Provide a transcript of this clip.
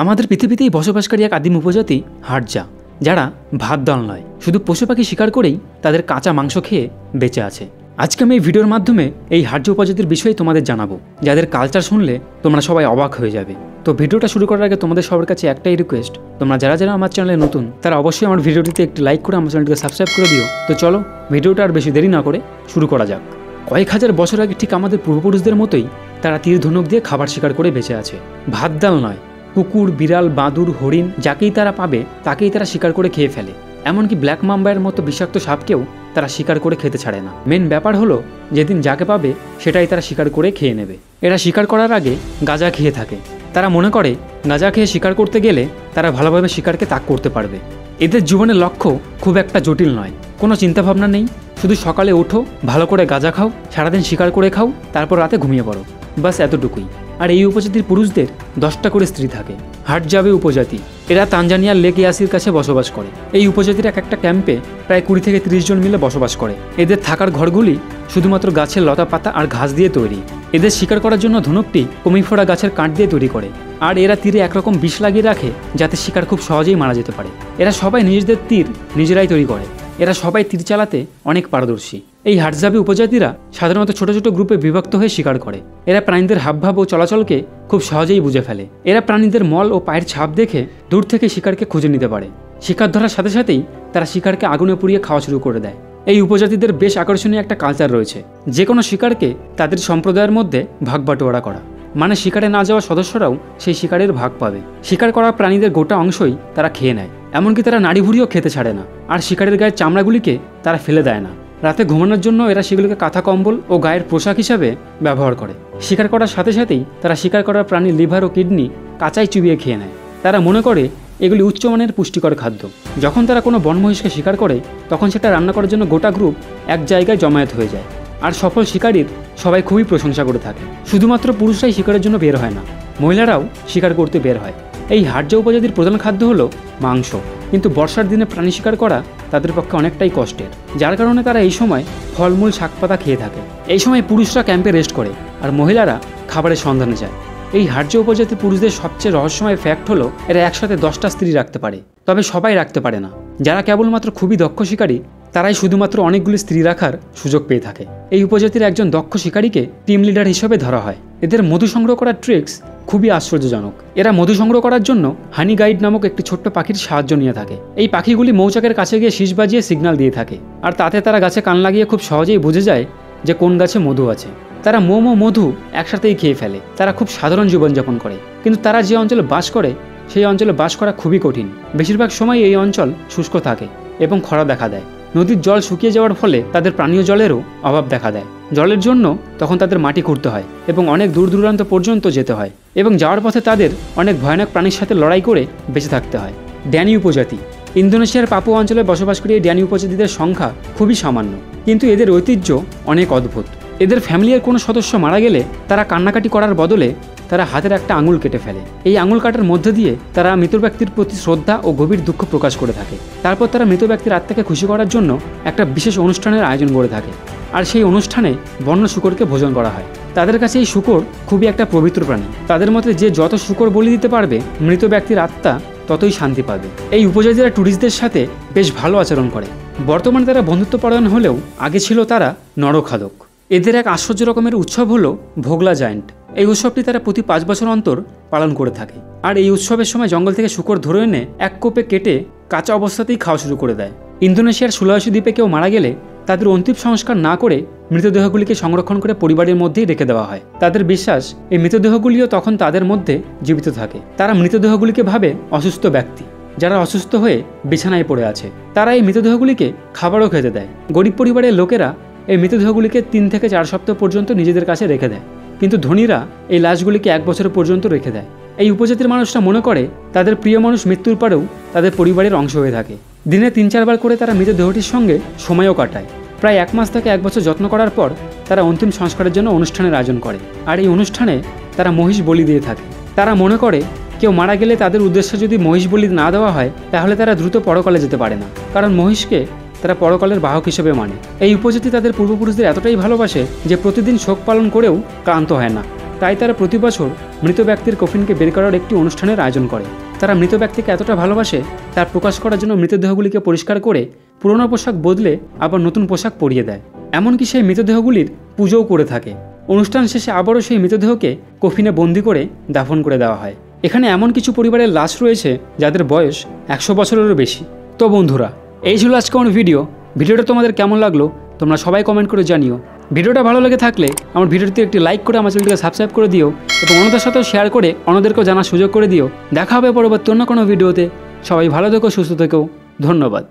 আমাদের পৃথিবীতেই বসবাসকারী এক আদিম উপজাতি হাড্জা, যারা ভাত ডাল নয় শুধু পশু পাখি শিকার করেই তাদের কাঁচা মাংস খেয়ে বেঁচে আছে। আজকে আমি এই ভিডিওর মাধ্যমে এই হাড্জা উপজাতির বিষয়ে তোমাদের জানাবো, যাদের কালচার শুনলে তোমরা সবাই অবাক হয়ে যাবে। তো ভিডিওটা শুরু করার আগে তোমাদের সবার কাছে একটাই রিকোয়েস্ট, তোমরা যারা যারা আমার চ্যানেলে নতুন তারা অবশ্যই আমার ভিডিওটিতে একটি লাইক করে আমার চ্যানেলটিকে সাবস্ক্রাইব করে দিও। তো চলো ভিডিওটা আর বেশি দেরি না করে শুরু করা যাক। কয়েক হাজার বছর আগে ঠিক আমাদের পূর্বপুরুষদের মতোই তারা তীর ধনুক দিয়ে খাবার শিকার করে বেঁচে আছে। ভাত ডাল নয়, কুকুর, বিড়াল, বাদুড়, হরিণ যাকেই তারা পাবে তাকেই তারা শিকার করে খেয়ে ফেলে। এমনকি ব্ল্যাক মাম্বায়ের মতো বিষাক্ত সাপকেও তারা শিকার করে খেতে ছাড়ে না। মেন ব্যাপার হলো যেদিন যাকে পাবে সেটাই তারা শিকার করে খেয়ে নেবে। এরা শিকার করার আগে গাঁজা খেয়ে থাকে। তারা মনে করে গাঁজা খেয়ে শিকার করতে গেলে তারা ভালোভাবে শিকারকে তাক করতে পারবে। এদের জীবনের লক্ষ্য খুব একটা জটিল নয়, কোনো চিন্তাভাবনা নেই, শুধু সকালে ওঠো, ভালো করে গাঁজা খাও, সারাদিন শিকার করে খাও, তারপর রাতে ঘুমিয়ে পড়ো, বাস এতটুকুই। আর এই উপজাতির পুরুষদের 10টা করে স্ত্রী থাকে। হাডজাবে উপজাতি, এরা তানজানিয়ার লেক ইয়াসির কাছে বসবাস করে। এই উপজাতির একটা ক্যাম্পে প্রায় 20 থেকে 30 জন মিলে বসবাস করে। এদের থাকার ঘরগুলি শুধুমাত্র গাছের লতা পাতা আর ঘাস দিয়ে তৈরি। এদের শিকার করার জন্য ধনুকটি কমিফোরা গাছের কাঠ দিয়ে তৈরি করে। আর এরা তীরে একরকম বিষ লাগিয়ে রাখে যাতে শিকার খুব সহজেই মারা যেতে পারে। এরা সবাই নিজেদের তীর নিজেরাই তৈরি করে। এরা সবাই তীর চালাতে অনেক পারদর্শী। এই হাডজাবি উপজাতিরা সাধারণত ছোট ছোট গ্রুপে বিভক্ত হয়ে শিকার করে। এরা প্রাণীদের হাবভাব ও চলাচলকে খুব সহজেই বুঝে ফেলে। এরা প্রাণীদের মল ও পায়ের ছাপ দেখে দূর থেকে শিকারকে খুঁজে নিতে পারে। শিকার ধরার সাথে সাথেই তারা শিকারকে আগুনে পুড়িয়ে খাওয়া শুরু করে দেয়। এই উপজাতিদের বেশ আকর্ষণীয় একটা কালচার রয়েছে, যে কোনো শিকারকে তাদের সম্প্রদায়ের মধ্যে ভাগ বাটোয়ারা করা, মানে শিকারে না যাওয়া সদস্যরাও সেই শিকারের ভাগ পাবে। শিকার করা প্রাণীদের গোটা অংশই তারা খেয়ে নেয়, এমনকি তারা নাড়ি ভুড়িও খেতে ছাড়ে না। আর শিকারের গায়ের চামড়াগুলিকে তারা ফেলে দেয় না। রাতে ঘুমানোর জন্য এরা সেগুলোকে কাঁথা কম্বল ও গায়ের পোশাক হিসাবে ব্যবহার করে। শিকার করার সাথে সাথেই তারা শিকার করা প্রাণীর লিভার ও কিডনি কাঁচাই চুবিয়ে খেয়ে নেয়। তারা মনে করে এগুলি উচ্চমানের পুষ্টিকর খাদ্য। যখন তারা কোনো বনমহিষকে শিকার করে তখন সেটা রান্না করার জন্য গোটা গ্রুপ এক জায়গায় জমায়েত হয়ে যায়। আর সফল শিকারীর সবাই খুবই প্রশংসা করে থাকে। শুধুমাত্র পুরুষরাই শিকারের জন্য বের হয় না, মহিলারাও শিকার করতে বের হয়। এই হাডজা উপজাতির প্রধান খাদ্য হলো মাংস, কিন্তু বর্ষার দিনে প্রাণী শিকার করা তাদের পক্ষে অনেকটাই কষ্টের, যার কারণে তারা এই সময় ফলমূল শাকপাতা খেয়ে থাকে। এই সময় পুরুষরা ক্যাম্পে রেস্ট করে আর মহিলারা খাবারের সন্ধানে যায়। এই হাডজা উপজাতির পুরুষদের সবচেয়ে রহস্যময় ফ্যাক্ট হলো এরা একসাথে 10টা স্ত্রী রাখতে পারে, তবে সবাই রাখতে পারে না। যারা কেবলমাত্র খুবই দক্ষ শিকারী তারাই শুধুমাত্র অনেকগুলি স্ত্রী রাখার সুযোগ পেয়ে থাকে। এই উপজাতির একজন দক্ষ শিকারীকে টিম লিডার হিসেবে ধরা হয়। এদের মধু সংগ্রহ করার ট্রিক্স খুবই আশ্চর্যজনক। এরা মধু সংগ্রহ করার জন্য হানি গাইড নামক একটি ছোট্ট পাখির সাহায্য নিয়ে থাকে। এই পাখিগুলি মৌচাকের কাছে গিয়ে শীষ বাজিয়ে সিগন্যাল দিয়ে থাকে, আর তাতে তারা গাছে কান লাগিয়ে খুব সহজেই বুঝে যায় যে কোন গাছে মধু আছে। তারা মোম ও মধু একসাথেই খেয়ে ফেলে। তারা খুব সাধারণ জীবনযাপন করে, কিন্তু তারা যে অঞ্চলে বাস করে সেই অঞ্চলে বাস করা খুবই কঠিন। বেশিরভাগ সময় এই অঞ্চল শুষ্ক থাকে এবং খরা দেখা দেয়। নদীর জল শুকিয়ে যাওয়ার ফলে তাদের পানীয় জলেরও অভাব দেখা দেয়। জলের জন্য তখন তাদের মাটি খুঁড়তে হয় এবং অনেক দূর দূরান্ত পর্যন্ত যেতে হয়, এবং যাওয়ার পথে তাদের অনেক ভয়ানক প্রাণীর সাথে লড়াই করে বেঁচে থাকতে হয়। ড্যানি উপজাতি, ইন্দোনেশিয়ার পাপুয়া অঞ্চলে বসবাসকারী এই ড্যানি উপজাতিদের সংখ্যা খুবই সামান্য, কিন্তু এদের ঐতিহ্য অনেক অদ্ভুত। এদের ফ্যামিলির কোনো সদস্য মারা গেলে তারা কান্নাকাটি করার বদলে তারা হাতের একটা আঙুল কেটে ফেলে। এই আঙুল কাটার মধ্যে দিয়ে তারা মৃত ব্যক্তির প্রতি শ্রদ্ধা ও গভীর দুঃখ প্রকাশ করে থাকে। তারপর তারা মৃত ব্যক্তির আত্মাকে খুশি করার জন্য একটা বিশেষ অনুষ্ঠানের আয়োজন করে থাকে, আর সেই অনুষ্ঠানে বন্য শূকরকে ভোজন করা হয়। তাদের কাছে এই শূকর খুবই একটা পবিত্র প্রাণী। তাদের মতে যে যত শূকর বলি দিতে পারবে মৃত ব্যক্তির আত্মা ততই শান্তি পাবে। এই উপজাতিরা ট্যুরিস্টদের সাথে বেশ ভালো আচরণ করে। বর্তমানে তারা বন্ধুত্বপরায়ণ হলেও আগে ছিল তারা নরখাদক। এদের এক আশ্চর্য রকমের উৎসব হলো ভোগলা জায়েন্ট। এই উৎসবটি তারা প্রতি 5 বছর অন্তর পালন করে থাকে। আর এই উৎসবের সময় জঙ্গল থেকে শূকর ধরে এনে এক কোপে কেটে কাঁচা অবস্থাতেই খাওয়া শুরু করে দেয়। ইন্দোনেশিয়ার সুলাওয়েসি দ্বীপে কেউ মারা গেলে তাদের অন্তিম সংস্কার না করে মৃতদেহগুলিকে সংরক্ষণ করে পরিবারের মধ্যেই রেখে দেওয়া হয়। তাদের বিশ্বাস এই মৃতদেহগুলিও তখন তাদের মধ্যে জীবিত থাকে। তারা মৃতদেহগুলিকে ভাবে অসুস্থ ব্যক্তি যারা অসুস্থ হয়ে বিছানায় পড়ে আছে। তারা এই মৃতদেহগুলিকে খাবারও খেতে দেয়। গরিব পরিবারের লোকেরা এই মৃতদেহগুলিকে 3 থেকে 4 সপ্তাহ পর্যন্ত নিজেদের কাছে রেখে দেয়, কিন্তু ধনীরা এই লাশগুলিকে 1 বছর পর্যন্ত রেখে দেয়। এই উপজাতির মানুষরা মনে করে তাদের প্রিয় মানুষ মৃত্যুর পরেও তাদের পরিবারের অংশ হয়ে থাকে। দিনে 3-4 বার করে তারা মৃতদেহটির সঙ্গে সময়ও কাটায়। প্রায় 1 মাস থেকে 1 বছর যত্ন করার পর তারা অন্তিম সংস্কারের জন্য অনুষ্ঠানের আয়োজন করে। আর এই অনুষ্ঠানে তারা মহিষ বলি দিয়ে থাকে। তারা মনে করে কেউ মারা গেলে তাদের উদ্দেশ্যে যদি মহিষ বলি না দেওয়া হয় তাহলে তারা দ্রুত পরকালে যেতে পারে না, কারণ মহিষকে তারা পরকালের বাহক হিসেবে মানে। এই উপজাতি তাদের পূর্বপুরুষদের এতটাই ভালোবাসে যে প্রতিদিন শোক পালন করেও ক্লান্ত হয় না। তাই তারা প্রতি বছর মৃত ব্যক্তির কফিনকে বের করার একটি অনুষ্ঠানের আয়োজন করে। তারা মৃত ব্যক্তিকে এতটা ভালোবাসে, তার প্রকাশ করার জন্য মৃতদেহগুলিকে পরিষ্কার করে পুরনো পোশাক বদলে আবার নতুন পোশাক পরিয়ে দেয়। এমনকি সেই মৃতদেহগুলির পুজোও করে থাকে। অনুষ্ঠান শেষে আবারও সেই মৃতদেহকে কফিনে বন্দি করে দাফন করে দেওয়া হয়। এখানে এমন কিছু পরিবারের লাশ রয়েছে যাদের বয়স 100 বছরেরও বেশি। তো বন্ধুরা, এই ছিল আজকে আমার ভিডিওটা তোমাদের কেমন লাগলো তোমরা সবাই কমেন্ট করে জানিও। ভিডিওটা ভালো লেগে থাকলে আমার ভিডিওতে একটি লাইক করে আমার চ্যানেলটিকে সাবস্ক্রাইব করে দিও এবং অন্যদের সাথেও শেয়ার করে অন্যদেরকেও জানার সুযোগ করে দিও। দেখা হবে পরবর্তী অন্য কোনো ভিডিওতে। সবাই ভালো থেকো, সুস্থ থেকো। ধন্যবাদ।